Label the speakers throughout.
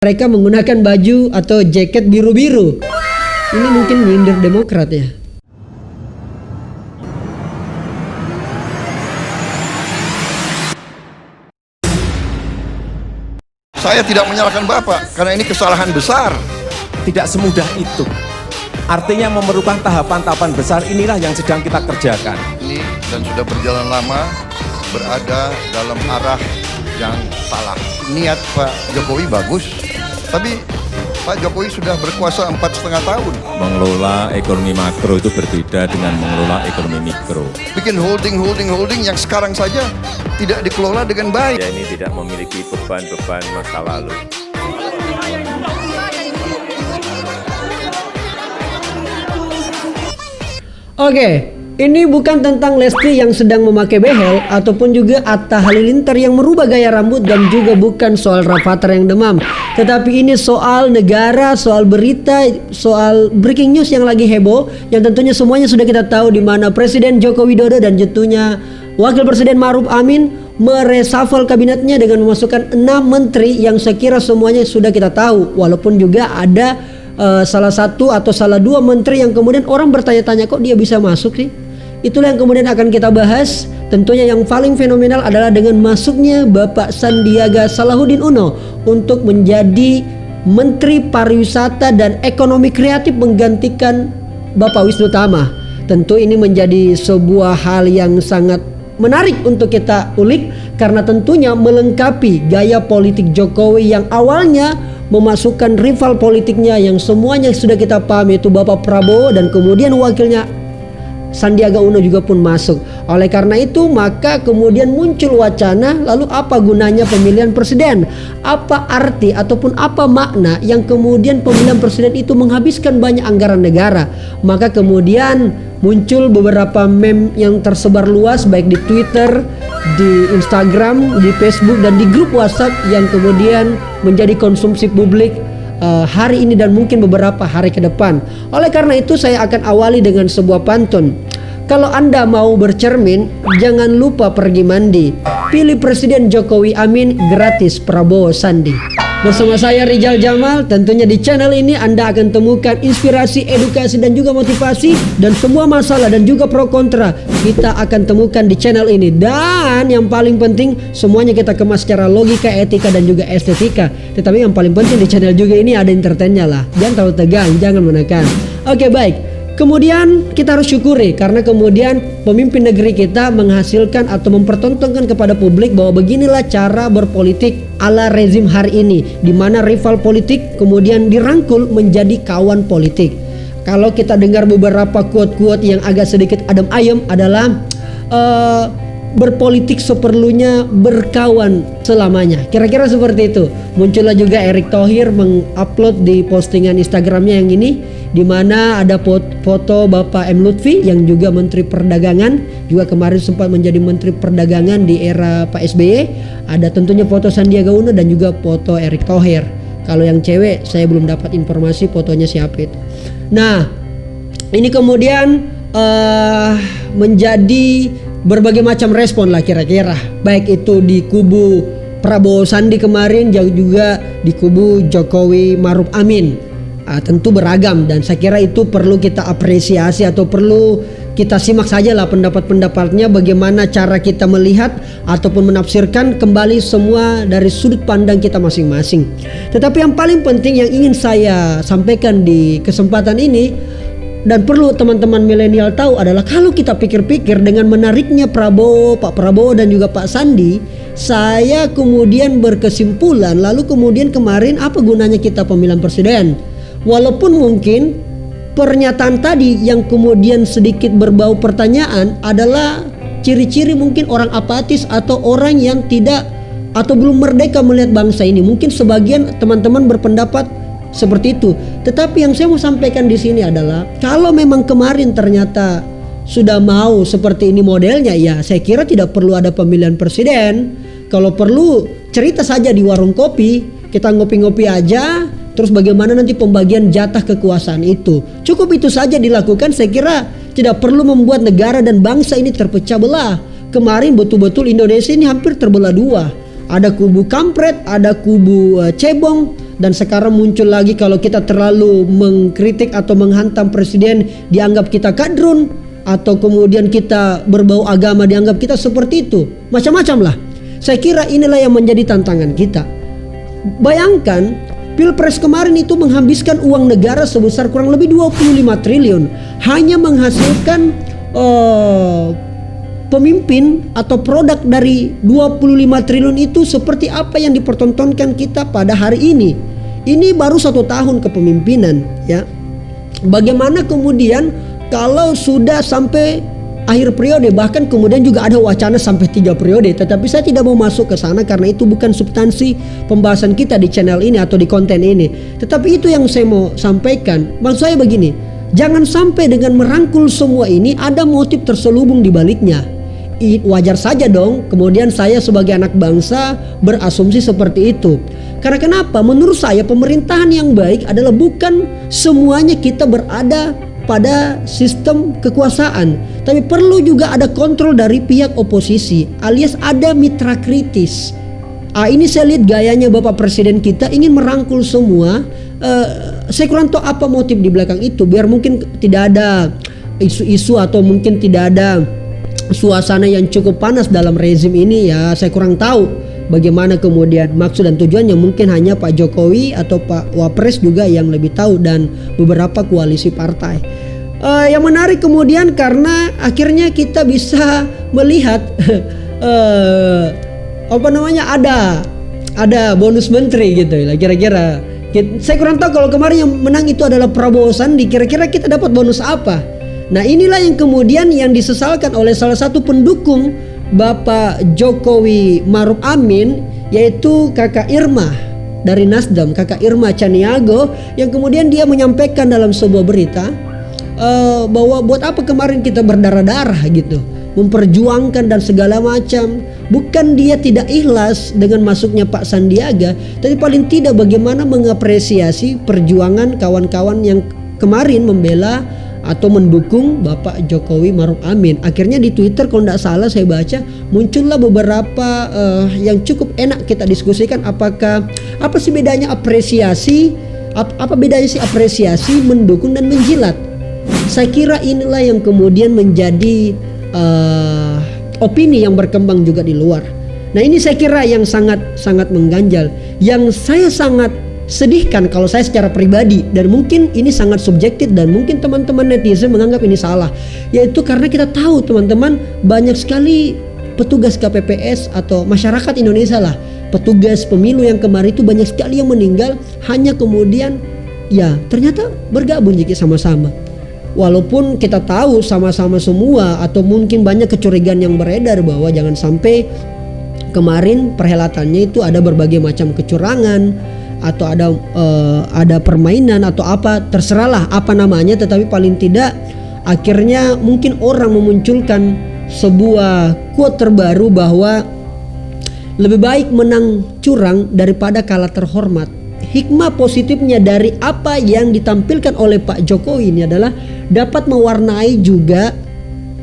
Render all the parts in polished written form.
Speaker 1: Mereka menggunakan baju atau jaket biru-biru. Ini mungkin nyindir Demokrat ya.
Speaker 2: Saya tidak menyalahkan Bapak karena ini kesalahan besar.
Speaker 3: Tidak semudah itu. Artinya memerlukan tahapan-tahapan besar, inilah yang sedang kita kerjakan.
Speaker 2: Ini dan sudah berjalan lama berada dalam arah yang salah. Niat Pak Jokowi bagus, tapi Pak Jokowi sudah berkuasa 4,5 tahun.
Speaker 3: Mengelola ekonomi makro itu berbeda dengan mengelola ekonomi mikro.
Speaker 2: Bikin holding yang sekarang saja tidak dikelola dengan baik.
Speaker 3: Ini tidak memiliki beban-beban masa lalu.
Speaker 1: Oke, ini bukan tentang Lesti yang sedang memakai behel ataupun juga Atta Halilintar yang merubah gaya rambut, dan juga bukan soal Rafathar yang demam. Tetapi ini soal negara, soal berita, soal breaking news yang lagi heboh, yang tentunya semuanya sudah kita tahu, di mana Presiden Joko Widodo dan tentunya Wakil Presiden Ma'ruf Amin mereshuffle kabinetnya dengan memasukkan 6 menteri yang saya kira semuanya sudah kita tahu. Walaupun juga ada salah satu atau salah 2 menteri yang kemudian orang bertanya-tanya kok dia bisa masuk sih. Itulah yang kemudian akan kita bahas. Tentunya yang paling fenomenal adalah dengan masuknya Bapak Sandiaga Salahuddin Uno untuk menjadi Menteri Pariwisata dan Ekonomi Kreatif menggantikan Bapak Wisnu Tama. Tentu ini menjadi sebuah hal yang sangat menarik untuk kita ulik, karena tentunya melengkapi gaya politik Jokowi yang awalnya memasukkan rival politiknya yang semuanya sudah kita paham, yaitu Bapak Prabowo, dan kemudian wakilnya Sandiaga Uno juga pun masuk. Oleh karena itu maka kemudian muncul wacana, lalu apa gunanya pemilihan presiden? Apa arti ataupun apa makna yang kemudian pemilihan presiden itu menghabiskan banyak anggaran negara? Maka kemudian muncul beberapa meme yang tersebar luas baik di Twitter, di Instagram, di Facebook, dan di grup WhatsApp yang kemudian menjadi konsumsi publik hari ini dan mungkin beberapa hari ke depan. Oleh karena itu saya akan awali dengan sebuah pantun. Kalau Anda mau bercermin, jangan lupa pergi mandi. Pilih Presiden Jokowi Amin, gratis Prabowo Sandi. Bersama saya Rizal Jamal, tentunya di channel ini Anda akan temukan inspirasi, edukasi, dan juga motivasi, dan semua masalah dan juga pro kontra kita akan temukan di channel ini. Dan yang paling penting, semuanya kita kemas secara logika, etika, dan juga estetika. Tetapi yang paling penting di channel juga ini ada entertainnya lah. Jangan terlalu tegang, jangan menekan. Oke, baik. Kemudian kita harus syukuri karena kemudian pemimpin negeri kita menghasilkan atau mempertontonkan kepada publik bahwa beginilah cara berpolitik ala rezim hari ini, di mana rival politik kemudian dirangkul menjadi kawan politik. Kalau kita dengar beberapa quote-quote yang agak sedikit adem ayem adalah berpolitik seperlunya, berkawan selamanya. Kira-kira seperti itu. Muncullah juga Erick Thohir mengupload di postingan Instagramnya yang ini, di mana ada foto Bapak M. Lutfi yang juga Menteri Perdagangan, juga kemarin sempat menjadi Menteri Perdagangan di era Pak SBY. Ada tentunya foto Sandiaga Uno dan juga foto Erick Thohir. Kalau yang cewek saya belum dapat informasi fotonya siapa itu. Nah, ini kemudian menjadi berbagai macam respon lah kira-kira, baik itu di kubu Prabowo Sandi kemarin, juga di kubu Jokowi Ma'ruf Amin. Tentu beragam, dan saya kira itu perlu kita apresiasi atau perlu kita simak saja lah pendapat-pendapatnya, bagaimana cara kita melihat ataupun menafsirkan kembali semua dari sudut pandang kita masing-masing. Tetapi yang paling penting yang ingin saya sampaikan di kesempatan ini, dan perlu teman-teman milenial tahu, adalah kalau kita pikir-pikir dengan menariknya Pak Prabowo dan juga Pak Sandi, saya kemudian berkesimpulan, lalu kemudian kemarin apa gunanya kita pemilihan presiden? Walaupun mungkin pernyataan tadi yang kemudian sedikit berbau pertanyaan adalah ciri-ciri mungkin orang apatis atau orang yang tidak atau belum merdeka melihat bangsa ini. Mungkin sebagian teman-teman berpendapat seperti itu. Tetapi yang saya mau sampaikan di sini adalah kalau memang kemarin ternyata sudah mau seperti ini modelnya, ya saya kira tidak perlu ada pemilihan presiden. Kalau perlu cerita saja di warung kopi, kita ngopi-ngopi aja, terus bagaimana nanti pembagian jatah kekuasaan itu. Cukup itu saja dilakukan, saya kira tidak perlu membuat negara dan bangsa ini terpecah belah. Kemarin betul-betul Indonesia ini hampir terbelah dua. Ada kubu kampret, ada kubu cebong, Dan sekarang muncul lagi kalau kita terlalu mengkritik atau menghantam presiden dianggap kita kadrun, atau kemudian kita berbau agama dianggap kita seperti itu. Macam-macam lah. Saya kira inilah yang menjadi tantangan kita. Bayangkan Pilpres kemarin itu menghabiskan uang negara sebesar kurang lebih 25 triliun hanya menghasilkan pemimpin atau produk dari 25 triliun itu seperti apa yang dipertontonkan kita pada hari ini. Ini baru 1 tahun kepemimpinan, ya. Bagaimana kemudian kalau sudah sampai akhir periode, bahkan kemudian juga ada wacana sampai 3 periode, tetapi saya tidak mau masuk ke sana karena itu bukan substansi pembahasan kita di channel ini atau di konten ini. Tetapi itu yang saya mau sampaikan. Maksud saya begini, jangan sampai dengan merangkul semua ini ada motif terselubung di baliknya. Wajar saja dong kemudian saya sebagai anak bangsa berasumsi seperti itu. Karena kenapa? Menurut saya pemerintahan yang baik adalah bukan semuanya kita berada pada sistem kekuasaan, tapi perlu juga ada kontrol dari pihak oposisi, alias ada mitra kritis. Ini saya lihat gayanya Bapak Presiden kita ingin merangkul semua. Saya kurang tahu apa motif di belakang itu, biar mungkin tidak ada isu-isu atau mungkin tidak ada suasana yang cukup panas dalam rezim ini, ya saya kurang tahu bagaimana kemudian maksud dan tujuannya. Mungkin hanya Pak Jokowi atau Pak Wapres juga yang lebih tahu, dan beberapa koalisi partai. Yang menarik kemudian karena akhirnya kita bisa melihat ada bonus menteri gitu lah kira-kira. Saya kurang tahu kalau kemarin yang menang itu adalah Prabowo Sandi, kira-kira kita dapat bonus apa? Nah inilah yang kemudian yang disesalkan oleh salah satu pendukung Bapak Jokowi Maruf Amin, yaitu Kakak Irma dari Nasdem, Kakak Irma Caniago, yang kemudian dia menyampaikan dalam sebuah berita bahwa buat apa kemarin kita berdarah-darah gitu, memperjuangkan dan segala macam. Bukan dia tidak ikhlas dengan masuknya Pak Sandiaga, tapi paling tidak bagaimana mengapresiasi perjuangan kawan-kawan yang kemarin membela atau mendukung Bapak Jokowi Maruf Amin. Akhirnya di Twitter kalau tidak salah saya baca muncullah beberapa yang cukup enak kita diskusikan. Apa sih bedanya apresiasi, apa bedanya sih apresiasi, mendukung dan menjilat. Saya kira inilah yang kemudian menjadi opini yang berkembang juga di luar. Nah ini saya kira yang sangat mengganjal, yang saya sangat sedihkan kalau saya secara pribadi, dan mungkin ini sangat subjektif dan mungkin teman-teman netizen menganggap ini salah, yaitu karena kita tahu teman-teman banyak sekali petugas KPPS atau masyarakat Indonesia lah, petugas pemilu yang kemarin itu banyak sekali yang meninggal hanya kemudian ya ternyata bergabung jadi sama-sama. Walaupun kita tahu sama-sama semua atau mungkin banyak kecurigaan yang beredar bahwa jangan sampai kemarin perhelatannya itu ada berbagai macam kecurangan atau ada permainan atau apa, terserahlah apa namanya, tetapi paling tidak akhirnya mungkin orang memunculkan sebuah quote terbaru bahwa lebih baik menang curang daripada kalah terhormat. Hikmah positifnya dari apa yang ditampilkan oleh Pak Jokowi ini adalah dapat mewarnai juga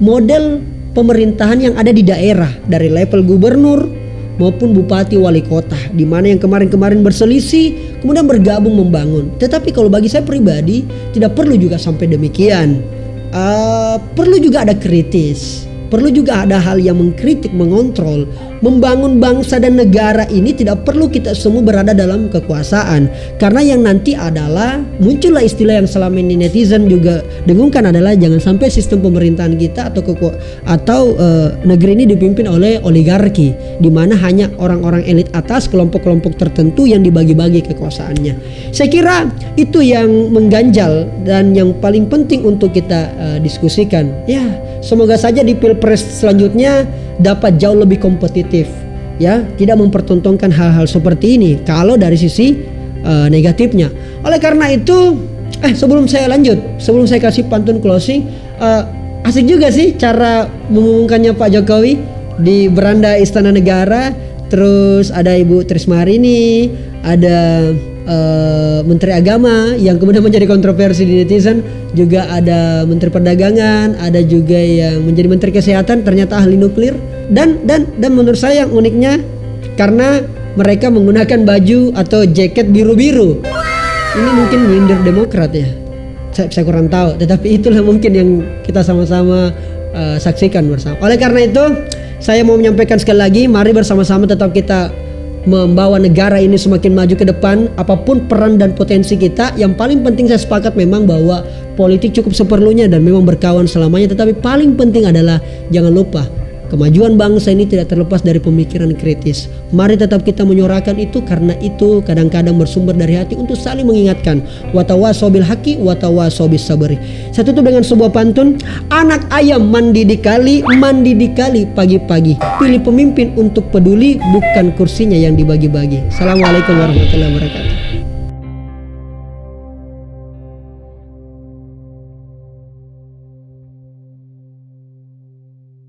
Speaker 1: model pemerintahan yang ada di daerah dari level gubernur maupun bupati wali kota, di mana yang kemarin-kemarin berselisih kemudian bergabung membangun. Tetapi kalau bagi saya pribadi tidak perlu juga sampai demikian. Perlu juga ada kritis, perlu juga ada hal yang mengkritik, mengontrol. Membangun bangsa dan negara ini tidak perlu kita semua berada dalam kekuasaan, karena yang nanti adalah muncullah istilah yang selama ini netizen juga dengungkan adalah jangan sampai sistem pemerintahan kita atau negeri ini dipimpin oleh oligarki, di mana hanya orang-orang elit atas, kelompok-kelompok tertentu yang dibagi-bagi kekuasaannya. Saya kira itu yang mengganjal dan yang paling penting untuk kita diskusikan. Ya, semoga saja di Pilpres selanjutnya dapat jauh lebih kompetitif, ya, tidak mempertontonkan hal-hal seperti ini kalau dari sisi negatifnya. Oleh karena itu, sebelum saya lanjut, sebelum saya kasih pantun closing, asik juga sih cara mengumumkannya Pak Jokowi di beranda Istana Negara. Terus ada Ibu Trismarini, ada Menteri Agama yang kemudian menjadi kontroversi di netizen, juga ada Menteri Perdagangan, ada juga yang menjadi Menteri Kesehatan ternyata ahli nuklir, dan menurut saya yang uniknya karena mereka menggunakan baju atau jaket biru-biru. Ini mungkin minder Demokrat ya. Saya kurang tahu, tetapi itulah mungkin yang kita sama-sama saksikan bersama. Oleh karena itu, saya mau menyampaikan sekali lagi, mari bersama-sama tetap kita membawa negara ini semakin maju ke depan. Apapun peran dan potensi kita, yang paling penting saya sepakat memang bahwa politik cukup seperlunya dan memang berkawan selamanya. Tetapi paling penting adalah jangan lupa kemajuan bangsa ini tidak terlepas dari pemikiran kritis. Mari tetap kita menyuarakan itu, karena itu kadang-kadang bersumber dari hati untuk saling mengingatkan. Watawasau bil haqi watawasau bis sabri. Saya tutup dengan sebuah pantun. Anak ayam mandi di kali pagi-pagi. Pilih pemimpin untuk peduli, bukan kursinya yang dibagi-bagi. Assalamualaikum warahmatullahi wabarakatuh.